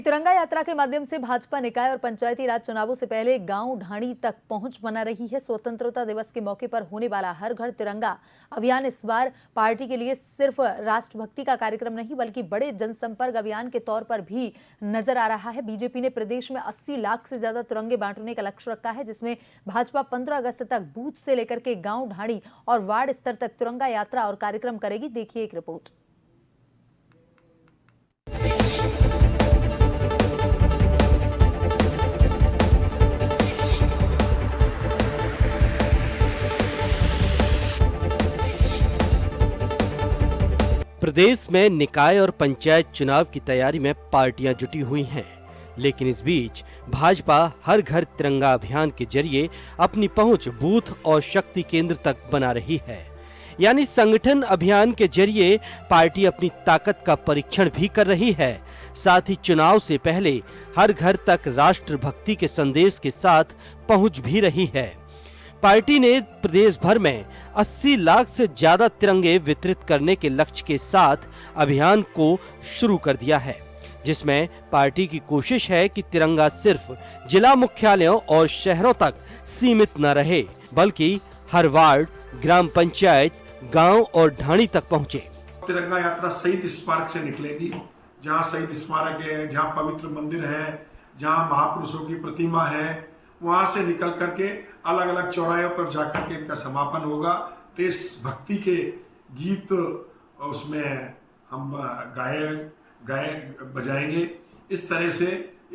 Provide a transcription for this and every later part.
तिरंगा यात्रा के माध्यम से भाजपा निकाय और पंचायती राज चुनावों से पहले गांव ढाणी तक पहुंच बना रही है। स्वतंत्रता दिवस के मौके पर होने वाला हर घर तिरंगा अभियान इस बार पार्टी के लिए सिर्फ राष्ट्रभक्ति का कार्यक्रम नहीं बल्कि बड़े जनसंपर्क अभियान के तौर पर भी नजर आ रहा है। बीजेपी ने प्रदेश में 80 लाख से ज्यादा तिरंगे बांटने का लक्ष्य रखा है, जिसमें भाजपा 15 अगस्त तक बूथ से लेकर के गांव ढाणी और वार्ड स्तर तक तिरंगा यात्रा और कार्यक्रम करेगी। देखिए एक रिपोर्ट। प्रदेश में निकाय और पंचायत चुनाव की तैयारी में पार्टियां जुटी हुई हैं, लेकिन इस बीच भाजपा हर घर तिरंगा अभियान के जरिए अपनी पहुंच बूथ और शक्ति केंद्र तक बना रही है। यानी संगठन अभियान के जरिए पार्टी अपनी ताकत का परीक्षण भी कर रही है, साथ ही चुनाव से पहले हर घर तक राष्ट्रभक्ति के संदेश के साथ पहुंच भी रही है। पार्टी ने प्रदेश भर में 80 लाख से ज्यादा तिरंगे वितरित करने के लक्ष्य के साथ अभियान को शुरू कर दिया है, जिसमें पार्टी की कोशिश है कि तिरंगा सिर्फ जिला मुख्यालयों और शहरों तक सीमित न रहे, बल्कि हर वार्ड, ग्राम पंचायत, गांव और ढाणी तक पहुंचे। तिरंगा यात्रा शहीद स्मारक से निकलेगी, जहां शहीद स्मारक है, जहां पवित्र मंदिर है, जहां महापुरुषों की प्रतिमा है, वहां से निकल करके अलग अलग चौराहों पर जाकर के इनका समापन होगा। देशभक्ति के गीत उसमें हम गाए बजाएंगे। इस तरह से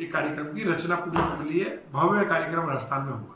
एक कार्यक्रम की रचना पूरी कर ली है। भव्य कार्यक्रम राजस्थान में होगा।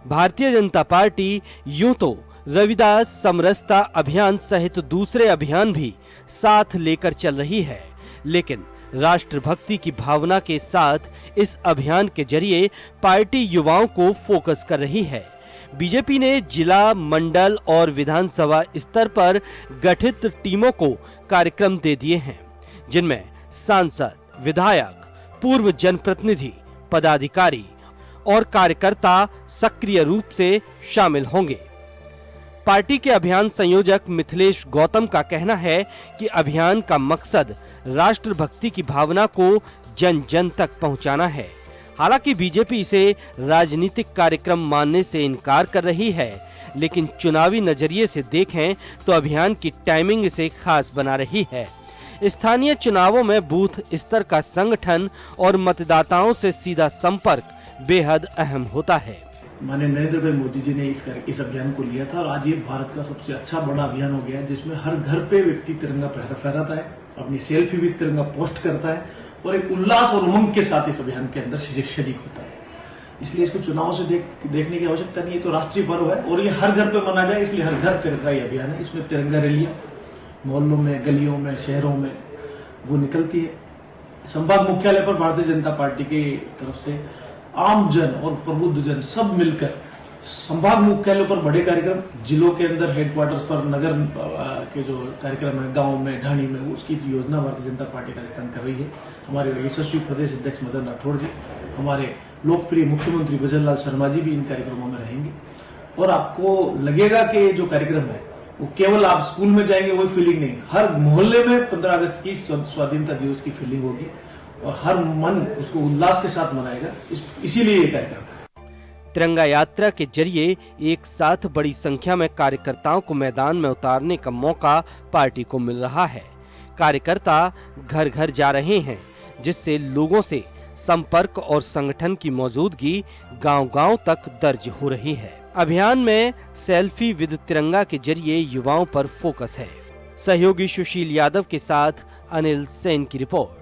भारतीय जनता पार्टी यूं तो रविदास समरसता अभियान सहित दूसरे अभियान भी साथ लेकर चल रही है, लेकिन राष्ट्रभक्ति की भावना के साथ इस अभियान के जरिए पार्टी युवाओं को फोकस कर रही है। बीजेपी ने जिला, मंडल और विधानसभा स्तर पर गठित टीमों को कार्यक्रम दे दिए हैं, जिनमें सांसद, विधायक, पूर्व जनप्रतिनिधि, पदाधिकारी और कार्यकर्ता सक्रिय रूप से शामिल होंगे। पार्टी के अभियान संयोजक मिथिलेश गौतम का कहना है कि अभियान का मकसद राष्ट्रभक्ति की भावना को जन जन तक पहुंचाना है। हालांकि बीजेपी इसे राजनीतिक कार्यक्रम मानने से इनकार कर रही है, लेकिन चुनावी नजरिए से देखें तो अभियान की टाइमिंग इसे खास बना रही है। स्थानीय चुनावों में बूथ स्तर का संगठन और मतदाताओं से सीधा संपर्क बेहद अहम होता है। माननीय नरेंद्र भाई मोदी जी ने इस अभियान को लिया था और आज ये भारत का सबसे अच्छा बड़ा अभियान हो गया है, जिसमें हर घर पे व्यक्ति तिरंगा फहराता है, अपनी सेल्फी भी तिरंगा पोस्ट करता है और एक उल्लास और उमंग के साथ इस अभियान के अंदर शरीक होता है। इसलिए इसको चुनाव से देखने की आवश्यकता नहीं है, तो राष्ट्रीय पर्व है और ये हर घर पे मना जाए, इसलिए हर घर तिरंगा ये अभियान है। इसमें तिरंगा रैलियां मोहल्लों में, गलियों में, शहरों में वो निकलती है। संभाग मुख्यालय पर भारतीय जनता पार्टी की तरफ से आम जन और प्रबुद्ध जन सब मिलकर संभाग मुख्यालयों पर बड़े कार्यक्रम, जिलों के अंदर हेडक्वार्टर्स पर नगर के जो कार्यक्रम है, गांव में, ढाणी में, उसकी योजना भारतीय जनता पार्टी राजस्थान कर रही है। हमारे यशस्वी प्रदेश अध्यक्ष मदन राठौड़ जी, हमारे लोकप्रिय मुख्यमंत्री भजनलाल शर्मा जी भी इन कार्यक्रमों में रहेंगे। और आपको लगेगा कि जो कार्यक्रम है वो केवल आप स्कूल में जाएंगे वही फीलिंग नहीं, हर मोहल्ले में 15 अगस्त की स्वाधीनता दिवस की फीलिंग होगी और हर मन उसको उल्लास के साथ मनाएगा। इसीलिए ये कार्यक्रम। तिरंगा यात्रा के जरिए एक साथ बड़ी संख्या में कार्यकर्ताओं को मैदान में उतारने का मौका पार्टी को मिल रहा है। कार्यकर्ता घर घर जा रहे हैं, जिससे लोगों से संपर्क और संगठन की मौजूदगी गांव-गांव तक दर्ज हो रही है। अभियान में सेल्फी विद तिरंगा के जरिए युवाओं पर फोकस है। सहयोगी सुशील यादव के साथ अनिल सेन की रिपोर्ट।